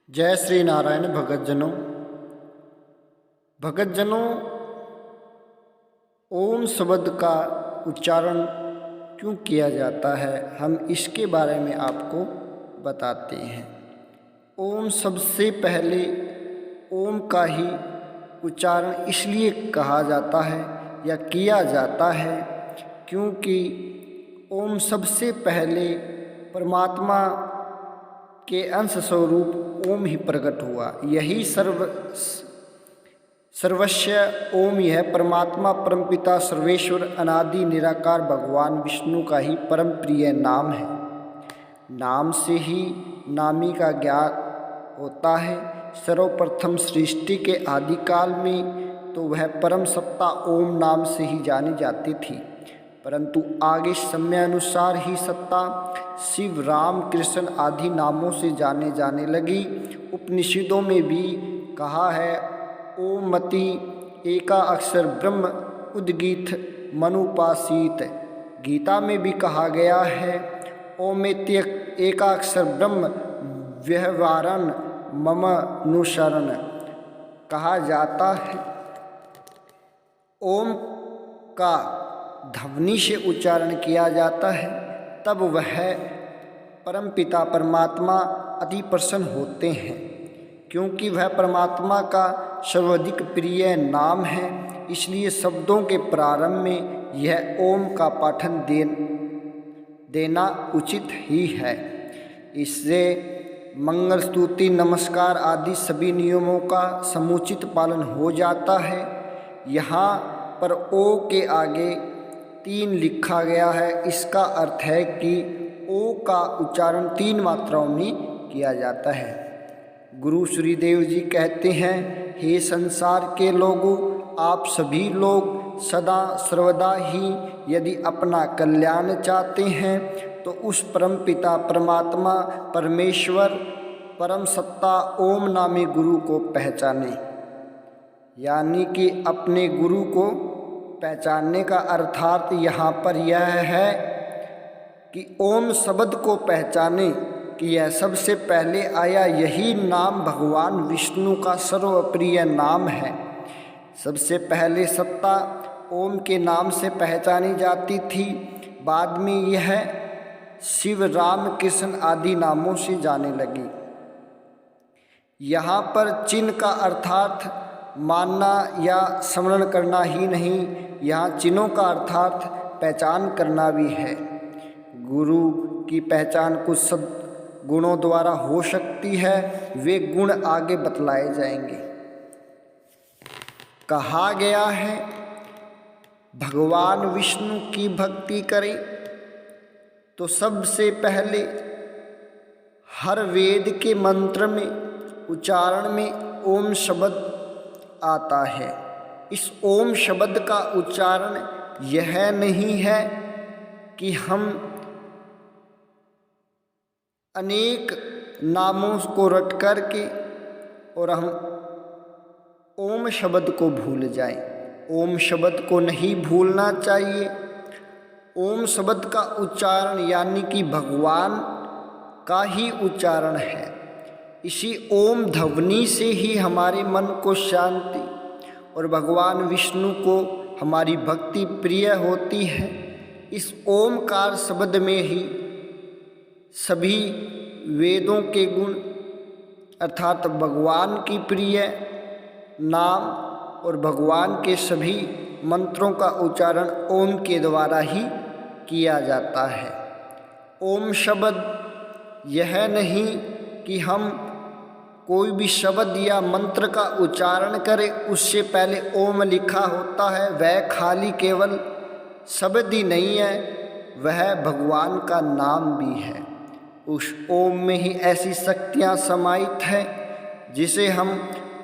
जय श्री नारायण भगत जनों, ओम शब्द का उच्चारण क्यों किया जाता है, हम इसके बारे में आपको बताते हैं। ओम सबसे पहले ओम का ही उच्चारण इसलिए कहा जाता है या किया जाता है क्योंकि ओम सबसे पहले परमात्मा के अंश स्वरूप ओम ही प्रकट हुआ। यही सर्वस्व ओम ही है। परमात्मा परमपिता सर्वेश्वर अनादि निराकार भगवान विष्णु का ही परम प्रिय नाम है। नाम से ही नामी का ज्ञान होता है। सर्वप्रथम सृष्टि के आदिकाल में तो वह परम सत्ता ओम नाम से ही जानी जाती थी, परंतु आगे समयानुसार ही सत्ता शिव, राम, कृष्ण आदि नामों से जाने जाने लगी। उपनिषदों में भी कहा है ओमति एका अक्षर ब्रह्म उद्गीत मनुपासीत। गीता में भी कहा गया है ओमेत्य एकाक्षर ब्रह्म व्यवहारन मम अनुसरण। कहा जाता है ओम का ध्वनि से उच्चारण किया जाता है, तब वह परमपिता परमात्मा अति प्रसन्न होते हैं, क्योंकि वह परमात्मा का सर्वाधिक प्रिय नाम है। इसलिए शब्दों के प्रारंभ में यह ओम का पाठन देना उचित ही है। इससे मंगल स्तुति नमस्कार आदि सभी नियमों का समुचित पालन हो जाता है। यहाँ पर ओ के आगे 3 लिखा गया है। इसका अर्थ है कि ओ का उच्चारण 3 मात्राओं में किया जाता है। गुरु श्रीदेव जी कहते हैं, हे संसार के लोगों, आप सभी लोग सदा सर्वदा ही यदि अपना कल्याण चाहते हैं तो उस परम पिता परमात्मा परमेश्वर परम सत्ता ओम नामी गुरु को पहचाने। यानी कि अपने गुरु को पहचानने का अर्थात यहाँ पर यह है कि ओम शब्द को पहचाने कि यह सबसे पहले आया। यही नाम भगवान विष्णु का सर्वप्रिय नाम है। सबसे पहले सत्ता ओम के नाम से पहचानी जाती थी, बाद में यह शिव, राम, कृष्ण आदि नामों से जाने लगी। यहाँ पर चिन्ह का अर्थात मानना या स्मरण करना ही नहीं, यहाँ चिन्हों का अर्थात पहचान करना भी है। गुरु की पहचान कुछ गुणों द्वारा हो सकती है, वे गुण आगे बतलाए जाएंगे। कहा गया है भगवान विष्णु की भक्ति करें तो सबसे पहले हर वेद के मंत्र में उच्चारण में ओम शब्द आता है। इस ओम शब्द का उच्चारण यह नहीं है कि हम अनेक नामों को रट करके और हम ओम शब्द को भूल जाएं। ओम शब्द को नहीं भूलना चाहिए। ओम शब्द का उच्चारण यानी कि भगवान का ही उच्चारण है। इसी ओम ध्वनि से ही हमारे मन को शांति और भगवान विष्णु को हमारी भक्ति प्रिय होती है। इस ओमकार शब्द में ही सभी वेदों के गुण अर्थात भगवान की प्रिय नाम और भगवान के सभी मंत्रों का उच्चारण ओम के द्वारा ही किया जाता है। ओम शब्द यह नहीं कि हम कोई भी शब्द या मंत्र का उच्चारण करें उससे पहले ओम लिखा होता है। वह खाली केवल शब्द ही नहीं है, वह भगवान का नाम भी है। उस ओम में ही ऐसी शक्तियाँ समाहित हैं, जिसे हम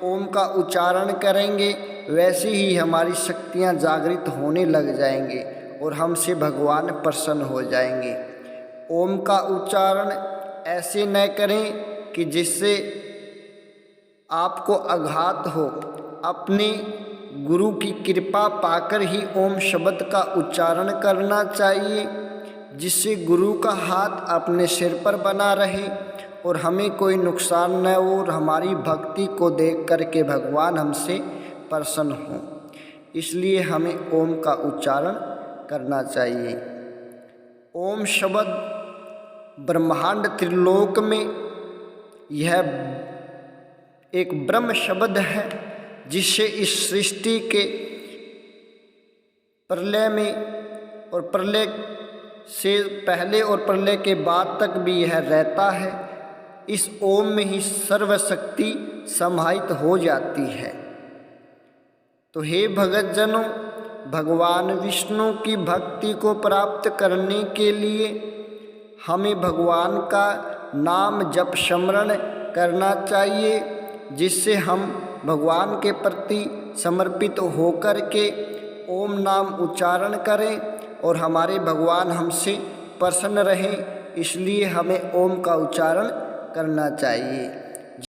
ओम का उच्चारण करेंगे वैसे ही हमारी शक्तियाँ जागृत होने लग जाएंगे और हमसे भगवान प्रसन्न हो जाएंगे। ओम का उच्चारण ऐसे न करें कि जिससे आपको आघात हो। अपने गुरु की कृपा पाकर ही ओम शब्द का उच्चारण करना चाहिए, जिससे गुरु का हाथ अपने सिर पर बना रहे और हमें कोई नुकसान न हो और हमारी भक्ति को देख करके भगवान हमसे प्रसन्न हों। इसलिए हमें ओम का उच्चारण करना चाहिए। ओम शब्द ब्रह्मांड त्रिलोक में यह एक ब्रह्म शब्द है, जिससे इस सृष्टि के प्रलय में और प्रलय से पहले और प्रलय के बाद तक भी यह रहता है। इस ओम में ही सर्वशक्ति समाहित हो जाती है। तो हे भगतजनों, भगवान विष्णु की भक्ति को प्राप्त करने के लिए हमें भगवान का नाम जप स्मरण करना चाहिए, जिससे हम भगवान के प्रति समर्पित होकर के ओम नाम उच्चारण करें और हमारे भगवान हमसे प्रसन्न रहें। इसलिए हमें ओम का उच्चारण करना चाहिए।